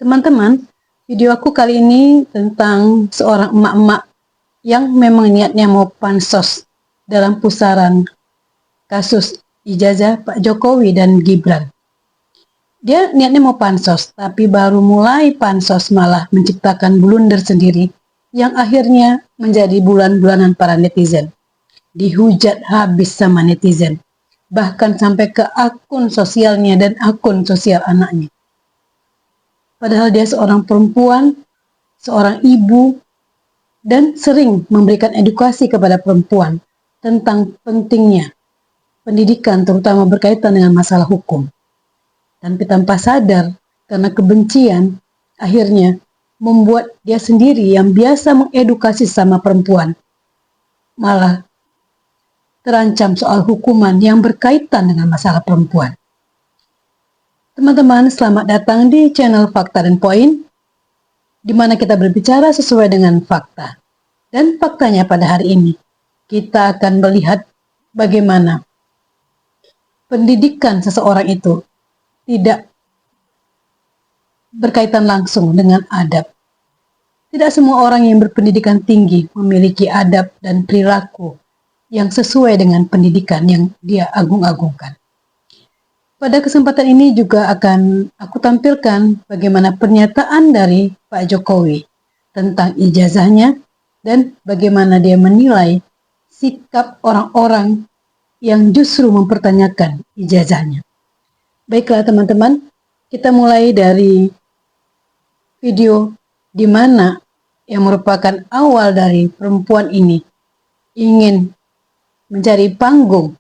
Teman-teman, video aku kali ini tentang seorang emak-emak yang memang niatnya mau pansos dalam pusaran kasus ijazah Pak Jokowi dan Gibran. Dia niatnya mau pansos, tapi baru mulai pansos malah menciptakan blunder sendiri yang akhirnya menjadi bulan-bulanan para netizen. Dihujat habis sama netizen, bahkan sampai ke akun sosialnya dan akun sosial anaknya. Padahal dia seorang perempuan, seorang ibu, dan sering memberikan edukasi kepada perempuan tentang pentingnya pendidikan, terutama berkaitan dengan masalah hukum. Tapi tanpa sadar, karena kebencian, akhirnya membuat dia sendiri yang biasa mengedukasi sama perempuan, malah terancam soal hukuman yang berkaitan dengan masalah perempuan. Teman-teman, selamat datang di channel Fakta dan Poin, di mana kita berbicara sesuai dengan fakta. Dan faktanya pada hari ini, kita akan melihat bagaimana pendidikan seseorang itu tidak berkaitan langsung dengan adab. Tidak semua orang yang berpendidikan tinggi memiliki adab dan perilaku yang sesuai dengan pendidikan yang dia agung-agungkan. Pada kesempatan ini juga akan aku tampilkan bagaimana pernyataan dari Pak Jokowi tentang ijazahnya dan bagaimana dia menilai sikap orang-orang yang justru mempertanyakan ijazahnya. Baiklah teman-teman, kita mulai dari video di mana yang merupakan awal dari perempuan ini ingin mencari panggung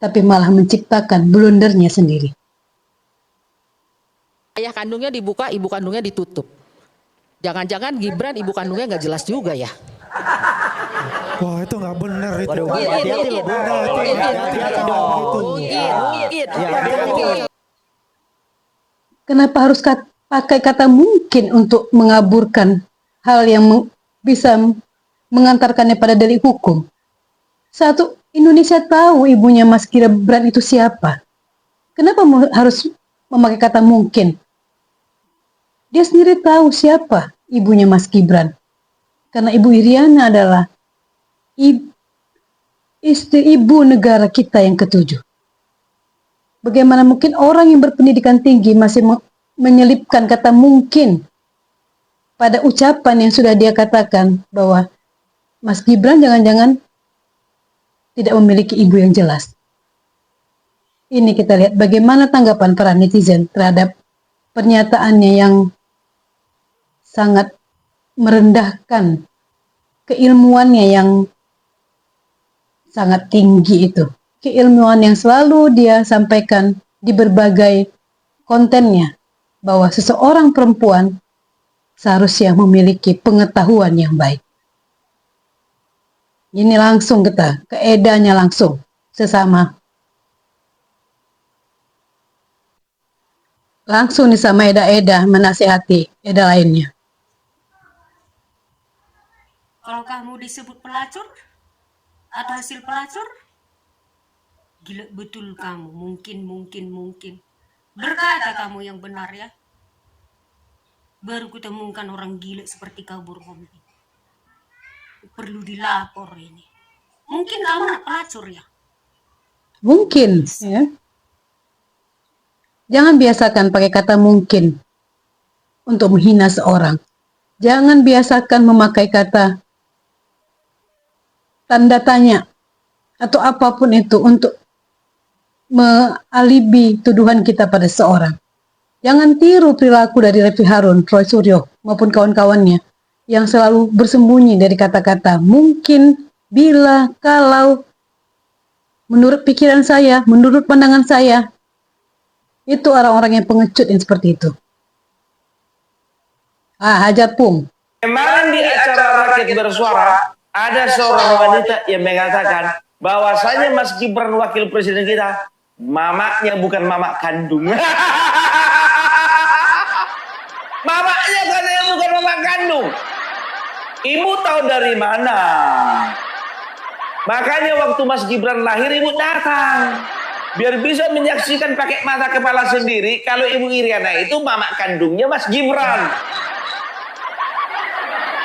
tapi malah menciptakan blundernya sendiri. Ayah kandungnya dibuka, ibu kandungnya ditutup. Jangan-jangan Gibran ibu kandungnya nggak jelas juga ya? Wah, itu nggak benar itu. Waduh, hati-hati loh, Bu. Hati-hati dong. Kenapa harus pakai kata mungkin untuk mengaburkan hal yang bisa mengantarkannya pada delik hukum? Satu, Indonesia tahu ibunya Mas Gibran itu siapa. Kenapa harus memakai kata mungkin? Dia sendiri tahu siapa ibunya Mas Gibran. Karena Ibu Iriana adalah istri ibu negara kita yang ketujuh. Bagaimana mungkin orang yang berpendidikan tinggi masih menyelipkan kata mungkin pada ucapan yang sudah dia katakan bahwa Mas Gibran jangan-jangan tidak memiliki ibu yang jelas. Ini kita lihat bagaimana tanggapan para netizen terhadap pernyataannya yang sangat merendahkan keilmuannya yang sangat tinggi itu. Keilmuan yang selalu dia sampaikan di berbagai kontennya, bahwa seseorang perempuan seharusnya memiliki pengetahuan yang baik. Ini langsung kita, ke edanya langsung, sesama. Langsung nih sama Eda-Eda menasihati Eda lainnya. Kalau kamu disebut pelacur atau hasil pelacur, gila betul kamu, mungkin. Berkata kamu yang benar ya. Baru kutemukan orang gila seperti kau Burham. Perlu dilapor ini. Mungkin kamu anak pelacur ya? Mungkin, ya. Jangan biasakan pakai kata mungkin untuk menghina seorang. Jangan biasakan memakai kata tanda tanya atau apapun itu untuk mengalibi tuduhan kita pada seorang. Jangan tiru perilaku dari Refy Harun, Roy Suryo maupun kawan-kawannya yang selalu bersembunyi dari kata-kata mungkin, bila, kalau, menurut pikiran saya, menurut pandangan saya. Itu orang-orang yang pengecut yang seperti itu. Hajar Pung. Kemarin di acara Rakyat Bersuara, ada seorang wanita yang mengatakan bahwasanya Mas Gibran wakil presiden kita, mamanya bukan mama kandung. Mamanya kan yang bukan mama kandung. Ibu tahu dari mana? Makanya waktu Mas Gibran lahir, ibu datang. biar bisa menyaksikan pakai mata kepala sendiri kalau Ibu Iriana itu mama kandungnya Mas Gibran.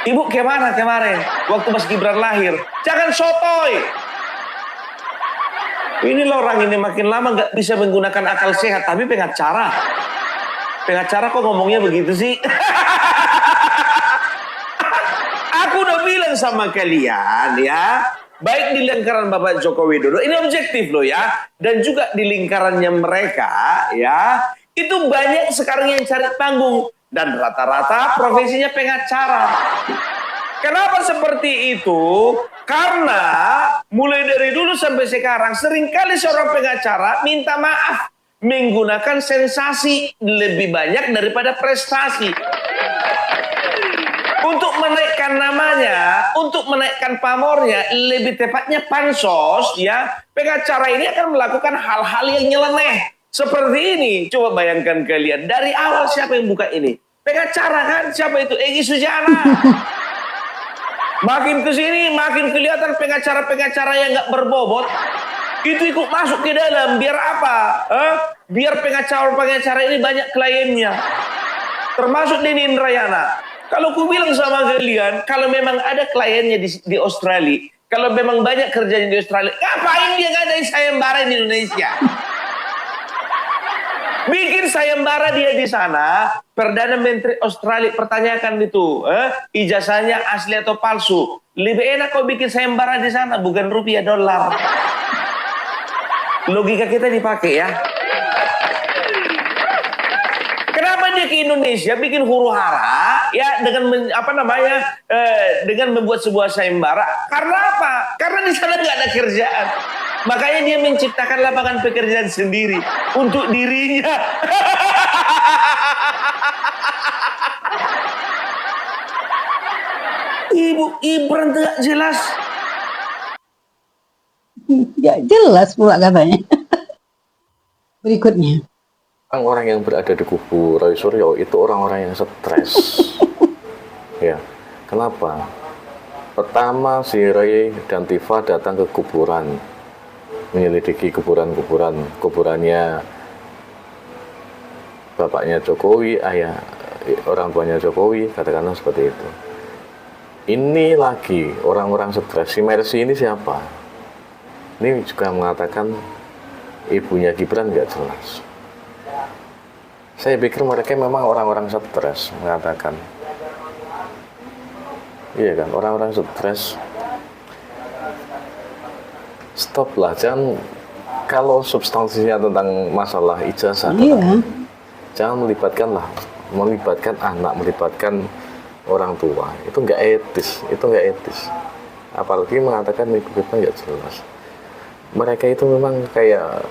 Ibu kemana kemarin waktu Mas Gibran lahir? Jangan sotoy. Ini loh, orang ini makin lama nggak bisa menggunakan akal sehat, tapi pengacara. Pengacara kok ngomongnya begitu sih? Aku udah bilang sama kalian ya, baik di lingkaran Bapak Joko Widodo, ini objektif loh ya, dan juga di lingkarannya mereka ya, itu banyak sekarang yang cari panggung dan rata-rata profesinya pengacara. Kenapa seperti itu? Karena mulai dari dulu sampai sekarang seringkali seorang pengacara minta maaf menggunakan sensasi lebih banyak daripada prestasi. Untuk menaikkan namanya, untuk menaikkan pamornya, lebih tepatnya pansos ya, pengacara ini akan melakukan hal-hal yang nyeleneh. Seperti ini, coba bayangkan kalian, dari awal siapa yang buka ini? Pengacara kan? Siapa itu? Egy Sujana. Makin kesini, makin kelihatan pengacara-pengacara yang nggak berbobot itu ikut masuk ke dalam. Biar apa? Biar pengacara-pengacara ini banyak kliennya. Termasuk Denny Indrayana. Kalau ku bilang sama kalian, kalau memang ada kliennya di Australia, kalau memang banyak kerjanya di Australia, ngapain dia ngadain sayembara di Indonesia? Bikin sayembara dia di sana, Perdana Menteri Australia pertanyakan itu, ijazahnya asli atau palsu. Lebih enak kau bikin sayembara di sana, bukan rupiah dolar. Logika kita dipakai ya. Kenapa dia ke Indonesia bikin huru hara ya dengan dengan membuat sebuah sayembara? Karena apa? Karena di sana nggak ada kerjaan. Makanya dia menciptakan lapangan pekerjaan sendiri untuk dirinya. Ibu Ibran tidak jelas. Ya jelas pula katanya. Berikutnya. Orang yang berada di kubu Roy Suryo itu orang-orang yang stres. Ya, kenapa? Pertama, si Roy dan Tifa datang ke kuburan, menyelidiki kuburannya bapaknya Jokowi, orang tuanya Jokowi, katakanlah seperti itu. Ini lagi orang-orang stres. Si Mercy ini siapa? Ini juga mengatakan ibunya Gibran nggak jelas. Saya pikir mereka memang orang-orang stres mengatakan. Iya kan, orang-orang stres. Stop lah, jangan, kalau substansinya tentang masalah ijazah, jangan melibatkan anak, melibatkan orang tua, itu nggak etis, apalagi mengatakan ibu kita nggak jelas. Mereka itu memang kayak,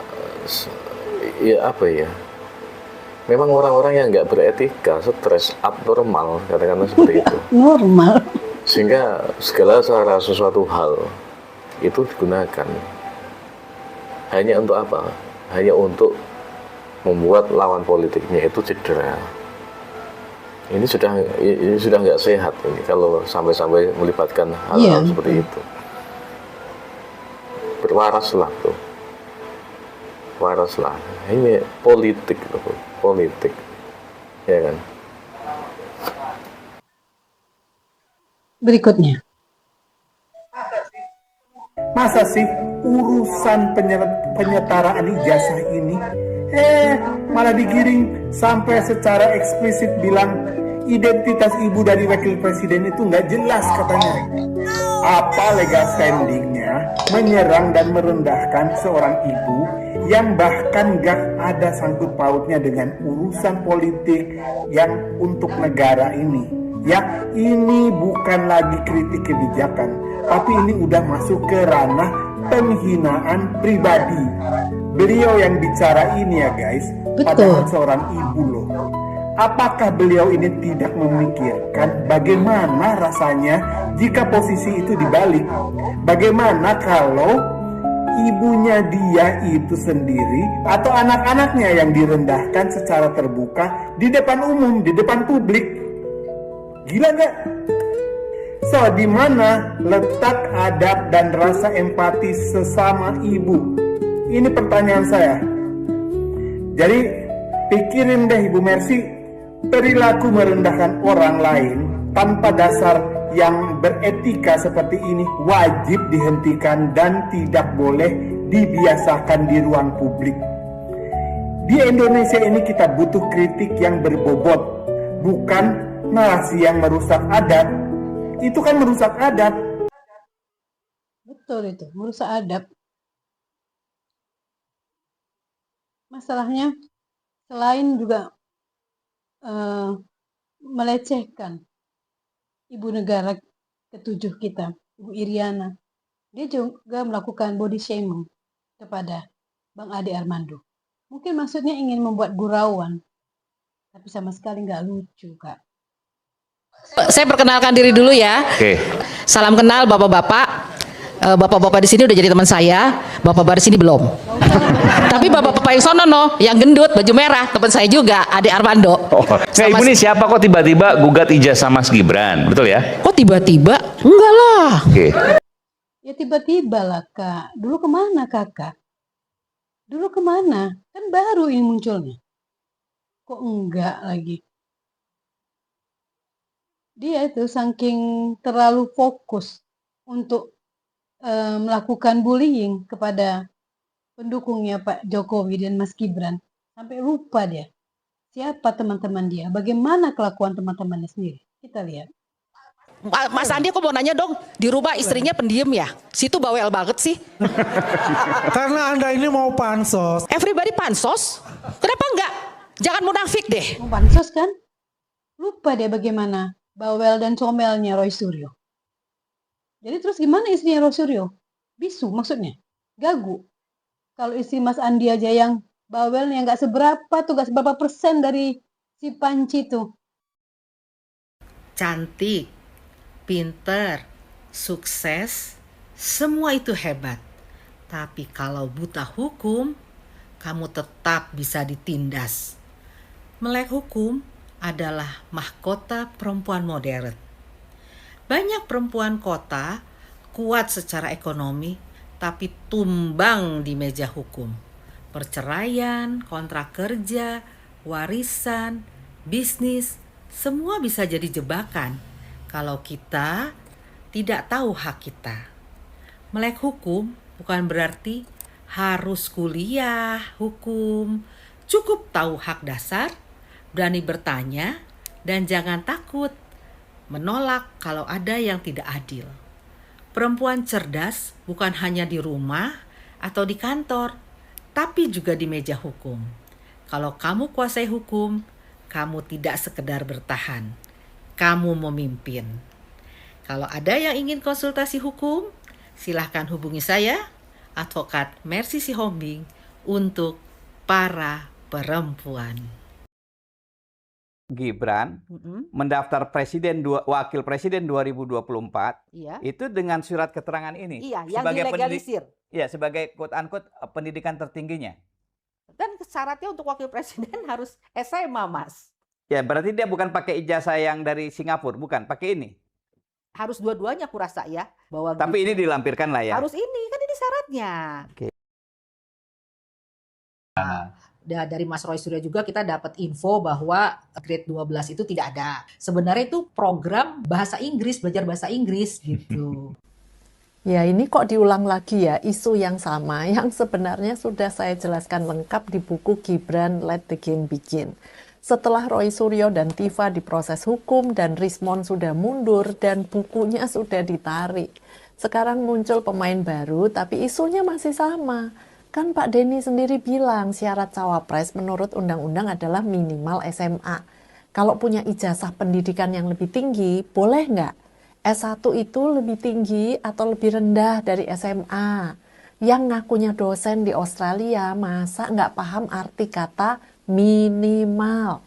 memang orang-orang yang nggak beretika, stres, abnormal, katakanlah seperti itu. Normal. Sehingga segala sesuatu hal itu digunakan hanya untuk apa? Hanya untuk membuat lawan politiknya itu cedera. Ini sudah nggak sehat ini kalau sampai melibatkan hal-hal seperti itu. Berwaraslah tuh, waraslah. Ini politik, ya kan? Berikutnya. Masa sih urusan penyetaraan ijazah ini malah digiring sampai secara eksplisit bilang identitas ibu dari wakil presiden itu nggak jelas katanya. Apa legal standingnya menyerang dan merendahkan seorang ibu yang bahkan gak ada sangkut pautnya dengan urusan politik yang untuk negara ini. Ya, ini bukan lagi kritik kebijakan, tapi ini udah masuk ke ranah penghinaan pribadi. Beliau yang bicara ini ya guys, padahal seorang ibu loh. Apakah beliau ini tidak memikirkan bagaimana rasanya jika posisi itu dibalik? Bagaimana kalau ibunya dia itu sendiri atau anak-anaknya yang direndahkan secara terbuka di depan umum, di depan publik? Gila nggak? So, di mana letak adab dan rasa empati sesama ibu? Ini pertanyaan saya. Jadi pikirin deh Ibu Mercy, perilaku merendahkan orang lain tanpa dasar yang beretika seperti ini wajib dihentikan dan tidak boleh dibiasakan di ruang publik. Di Indonesia ini kita butuh kritik yang berbobot, bukan narasi yang merusak adat. Itu kan merusak adat. Betul itu, merusak adab. Masalahnya selain juga melecehkan ibu negara ketujuh kita, Ibu Iriana, dia juga melakukan body shaming kepada Bang Ade Armando. Mungkin maksudnya ingin membuat gurauan, tapi sama sekali nggak lucu, Kak. Saya perkenalkan diri dulu ya. Oke. Salam kenal bapak-bapak. Bapak-bapak di sini udah jadi teman saya, bapak-bapak di sini belum. Tapi bapak-bapak yang sono yang gendut baju merah, teman saya juga, Ade Armando. Oh, nah ibu ini siapa kok tiba-tiba gugat ijazah Mas Gibran, betul ya? Kok tiba-tiba? Enggak lah. Oke. Ya tiba-tiba lah, Kak. Dulu kemana, Kakak? Dulu kemana? Kan baru ini munculnya. Kok enggak lagi? Dia itu saking terlalu fokus untuk melakukan bullying kepada pendukungnya Pak Jokowi dan Mas Gibran. Sampai lupa dia. Siapa teman-teman dia? Bagaimana kelakuan teman-temannya sendiri? Kita lihat. Mas Andi, aku mau nanya dong, di rumah istrinya pendiam ya? Situ bawel banget sih. Karena Anda ini mau pansos. Everybody pansos? Kenapa enggak? Jangan munafik deh. Mau pansos kan? Lupa dia bagaimana bawel dan comelnya Roy Suryo. Jadi terus gimana istrinya Roy Suryo? Bisu maksudnya? Gagu. Kalau istri Mas Andi aja yang bawelnya nggak seberapa tuh, nggak seberapa persen dari si Panci tuh. Cantik, pinter, sukses, semua itu hebat. Tapi kalau buta hukum, kamu tetap bisa ditindas. Melek hukum adalah mahkota perempuan modern. Banyak perempuan kota kuat secara ekonomi, tapi tumbang di meja hukum. Perceraian, kontrak kerja, warisan, bisnis, semua bisa jadi jebakan kalau kita tidak tahu hak kita. Melek hukum bukan berarti harus kuliah hukum. Cukup tahu hak dasar, berani bertanya, dan jangan takut menolak kalau ada yang tidak adil. Perempuan cerdas bukan hanya di rumah atau di kantor, tapi juga di meja hukum. Kalau kamu kuasai hukum, kamu tidak sekedar bertahan, kamu memimpin. Kalau ada yang ingin konsultasi hukum, silahkan hubungi saya, Advokat Mercy Sihombing, untuk para perempuan. Gibran mendaftar wakil presiden 2024 itu dengan surat keterangan ini yang sebagai dilegalisir. Sebagai quote unquote pendidikan tertingginya. Dan syaratnya untuk wakil presiden harus SMA, Mas. Ya, berarti dia bukan pakai ijazah yang dari Singapura, bukan pakai ini. Harus dua-duanya aku rasa ya, bahwa tapi ini dilampirkan lah ya. Harus ini, kan ini syaratnya. Oke. Dari Mas Roy Suryo juga kita dapat info bahwa grade 12 itu tidak ada. Sebenarnya itu program bahasa Inggris, belajar bahasa Inggris gitu. Ya, ini kok diulang lagi ya, isu yang sama yang sebenarnya sudah saya jelaskan lengkap di buku Gibran Let the Game Begin. Setelah Roy Suryo dan Tifa diproses hukum dan Rismond sudah mundur dan bukunya sudah ditarik. Sekarang muncul pemain baru tapi isunya masih sama. Kan Pak Denny sendiri bilang syarat cawapres menurut undang-undang adalah minimal SMA. Kalau punya ijazah pendidikan yang lebih tinggi, boleh nggak? S1 itu lebih tinggi atau lebih rendah dari SMA? Yang ngakunya dosen di Australia, masa nggak paham arti kata minimal?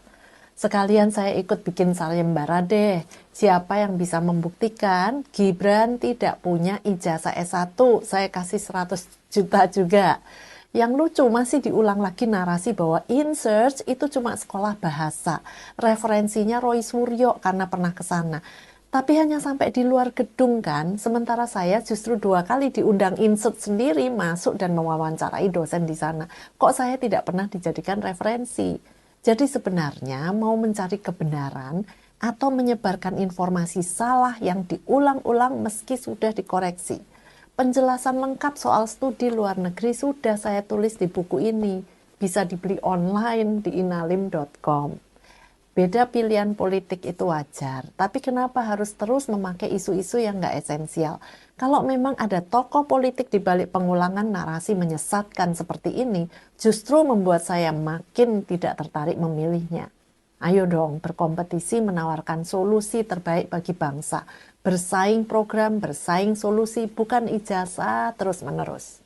Sekalian saya ikut bikin sayembara deh. Siapa yang bisa membuktikan Gibran tidak punya ijazah S1? Saya kasih 100 juta juga. Yang lucu masih diulang lagi narasi bahwa InSearch itu cuma sekolah bahasa. Referensinya Roy Suryo karena pernah ke sana. Tapi hanya sampai di luar gedung kan, sementara saya justru 2 kali diundang insert sendiri masuk dan mewawancarai dosen di sana. Kok saya tidak pernah dijadikan referensi? Jadi sebenarnya mau mencari kebenaran atau menyebarkan informasi salah yang diulang-ulang meski sudah dikoreksi. Penjelasan lengkap soal studi luar negeri sudah saya tulis di buku ini. Bisa dibeli online di inalim.com. Beda pilihan politik itu wajar, tapi kenapa harus terus memakai isu-isu yang nggak esensial? Kalau memang ada tokoh politik di balik pengulangan narasi menyesatkan seperti ini, justru membuat saya makin tidak tertarik memilihnya. Ayo dong, berkompetisi menawarkan solusi terbaik bagi bangsa. Bersaing program, bersaing solusi, bukan ijazah terus-menerus.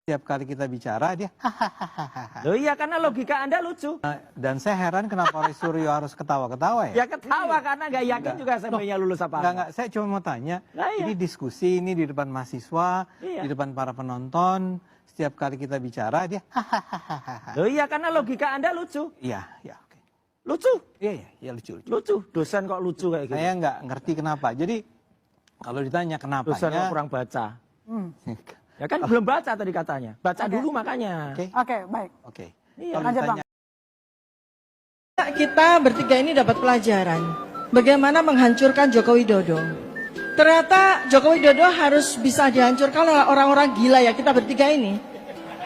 Tiap kali kita bicara dia hahaha. Loh iya, karena logika Anda lucu. Dan saya heran kenapa Roy Suryo harus ketawa-ketawa ya? Ya ketawa karena nggak yakin juga sebenarnya lulus apa. Enggak, saya cuma mau tanya. Nah, iya. Ini diskusi ini di depan mahasiswa, Iya. di depan para penonton. Setiap kali kita bicara dia hahaha. Loh iya, karena logika Anda lucu. Iya, ya oke. Lucu. Iya, lucu. Lucu. Dosen kok lucu kayak gitu. Saya nggak ngerti kenapa. Jadi kalau ditanya kenapa Dosen kok kurang baca. Ya kan belum baca tadi katanya. Baca dulu makanya. Oke, baik. Oke. Iya. Kalau ditanya Kita bertiga ini dapat pelajaran bagaimana menghancurkan Joko Widodo. Ternyata Joko Widodo harus bisa dihancurkan oleh orang-orang gila ya, kita bertiga ini.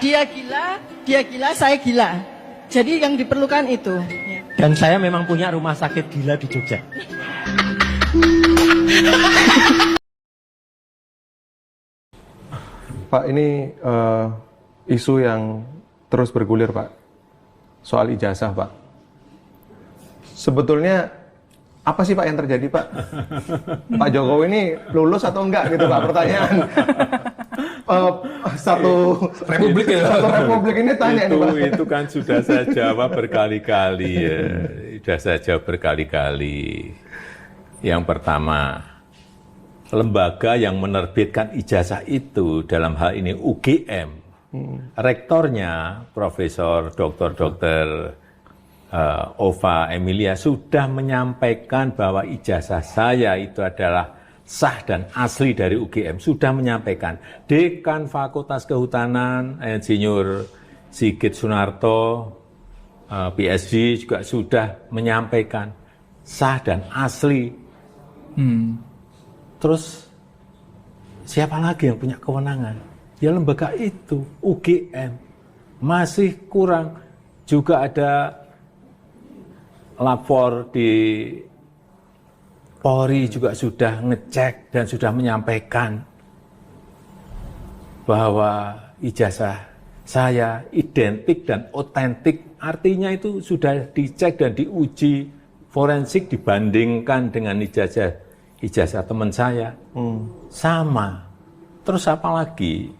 Dia gila, saya gila. Jadi yang diperlukan itu. Dan saya memang punya rumah sakit gila di Jogja. Pak, ini isu yang terus bergulir, Pak. Soal ijazah, Pak. Sebetulnya apa sih, Pak, yang terjadi, Pak? Pak Jokowi ini lulus atau enggak gitu, Pak, pertanyaan. Satu republik ya. Satu republik ini tanya itu, nih, Pak. Itu kan sudah saya jawab berkali-kali ya. Sudah saya jawab berkali-kali. Yang pertama, lembaga yang menerbitkan ijazah itu dalam hal ini UGM, rektornya Profesor Dr. Ova Emilia sudah menyampaikan bahwa ijazah saya itu adalah sah dan asli dari UGM, sudah menyampaikan. Dekan Fakultas Kehutanan, Insinyur Sigit Sunarto, PhD juga sudah menyampaikan sah dan asli. Terus siapa lagi yang punya kewenangan? Ya lembaga itu, UGM. Masih kurang. Juga ada lapor di Polri juga sudah ngecek dan sudah menyampaikan bahwa ijazah saya identik dan otentik. Artinya itu sudah dicek dan diuji forensik dibandingkan dengan ijazah teman saya. Sama. Terus apa lagi?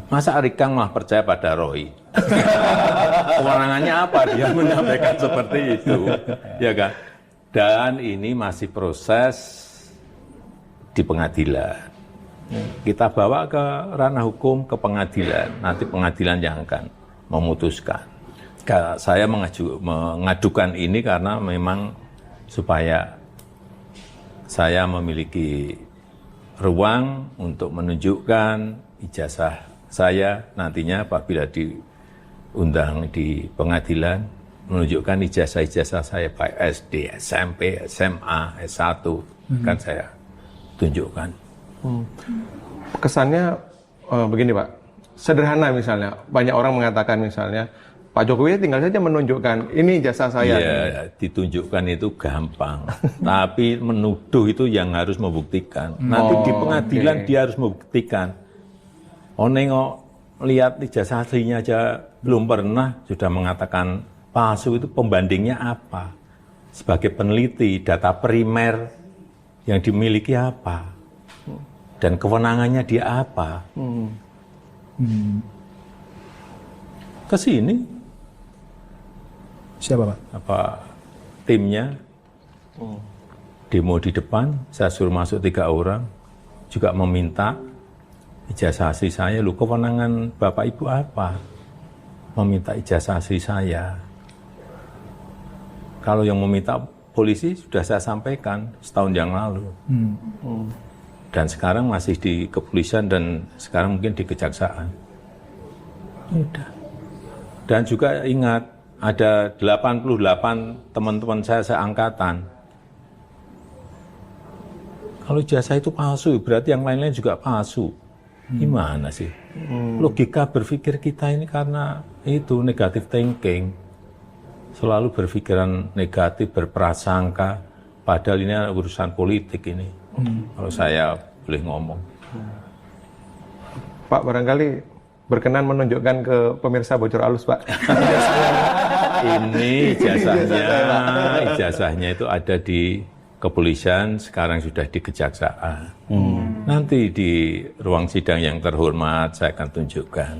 Masa Arikang malah percaya pada Roy? Kewenangannya apa dia menyampaikan seperti itu? Ya kan? Dan ini masih proses di pengadilan. Kita bawa ke ranah hukum, ke pengadilan. Nanti pengadilan yang akan memutuskan. Saya mengadukan ini karena memang supaya saya memiliki ruang untuk menunjukkan ijazah saya nantinya apabila diundang di pengadilan, menunjukkan ijazah-ijazah saya baik SD, SMP, SMA, S1, kan saya tunjukkan. Kesannya begini, Pak, sederhana misalnya, banyak orang mengatakan misalnya, Pak Jokowi tinggal saja menunjukkan, ini ijazah saya. Ya, ditunjukkan itu gampang, tapi menuduh itu yang harus membuktikan. Nanti di pengadilan dia harus membuktikan. Oh nengok, lihat ijazah aslinya aja belum pernah, sudah mengatakan palsu, itu pembandingnya apa? Sebagai peneliti, data primer yang dimiliki apa? Dan kewenangannya dia apa? Ke sini. Siapa, Pak? Apa timnya? Demo di depan, saya suruh masuk 3 orang, juga meminta ijazah asli saya. Lu kewenangan Bapak Ibu apa? Meminta ijazah asli saya. Kalau yang meminta polisi sudah saya sampaikan setahun yang lalu. Dan sekarang masih di kepolisian dan sekarang mungkin di kejaksaan. Udah. Dan juga ingat, ada 88 teman-teman saya seangkatan. Kalau ijazah itu palsu, berarti yang lain-lain juga palsu. Gimana sih? Logika berpikir kita ini karena itu negative thinking. Selalu berpikiran negatif, berprasangka, padahal ini urusan politik ini. Kalau saya boleh ngomong. Pak, barangkali berkenan menunjukkan ke pemirsa bocor halus, Pak. Ini ijazahnya itu ada di kepolisian, sekarang sudah di kejaksaan. Nanti di ruang sidang yang terhormat saya akan tunjukkan.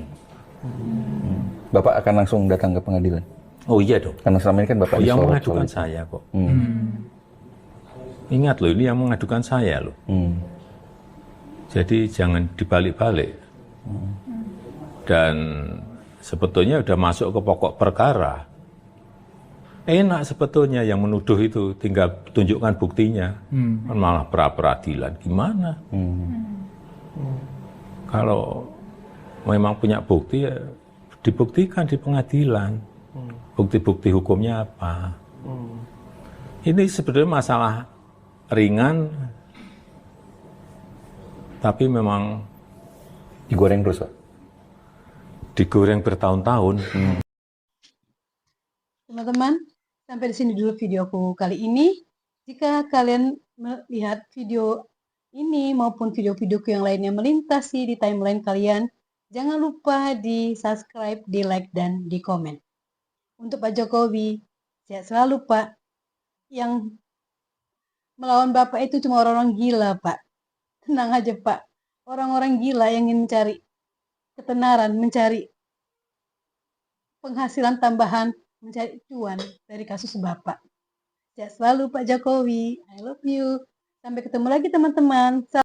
Bapak akan langsung datang ke pengadilan? Oh iya dong. Karena selama ini kan Bapak yang disorot mengadukan soal itu. saya kok. Ingat loh, ini yang mengadukan saya loh. Jadi jangan dibalik-balik. Dan sebetulnya udah masuk ke pokok perkara. Enak sebetulnya yang menuduh itu, tinggal tunjukkan buktinya. Kan malah pra-peradilan, gimana? Kalau memang punya bukti, ya dibuktikan di pengadilan. Bukti-bukti hukumnya apa? Ini sebenarnya masalah ringan, tapi memang digoreng terus, Pak? Digoreng bertahun-tahun. Teman-teman, sampai di sini dulu videoku kali ini. Jika kalian melihat video ini maupun video-videoku yang lainnya melintasi di timeline kalian, jangan lupa di subscribe, di like, dan di komen. Untuk Pak Jokowi, sehat selalu Pak. Yang melawan Bapak itu cuma orang-orang gila Pak. Tenang aja Pak. Orang-orang gila yang ingin mencari ketenaran, mencari penghasilan tambahan, mencari cuan dari kasus Bapak. Sehat selalu Pak Jokowi. I love you. Sampai ketemu lagi teman-teman.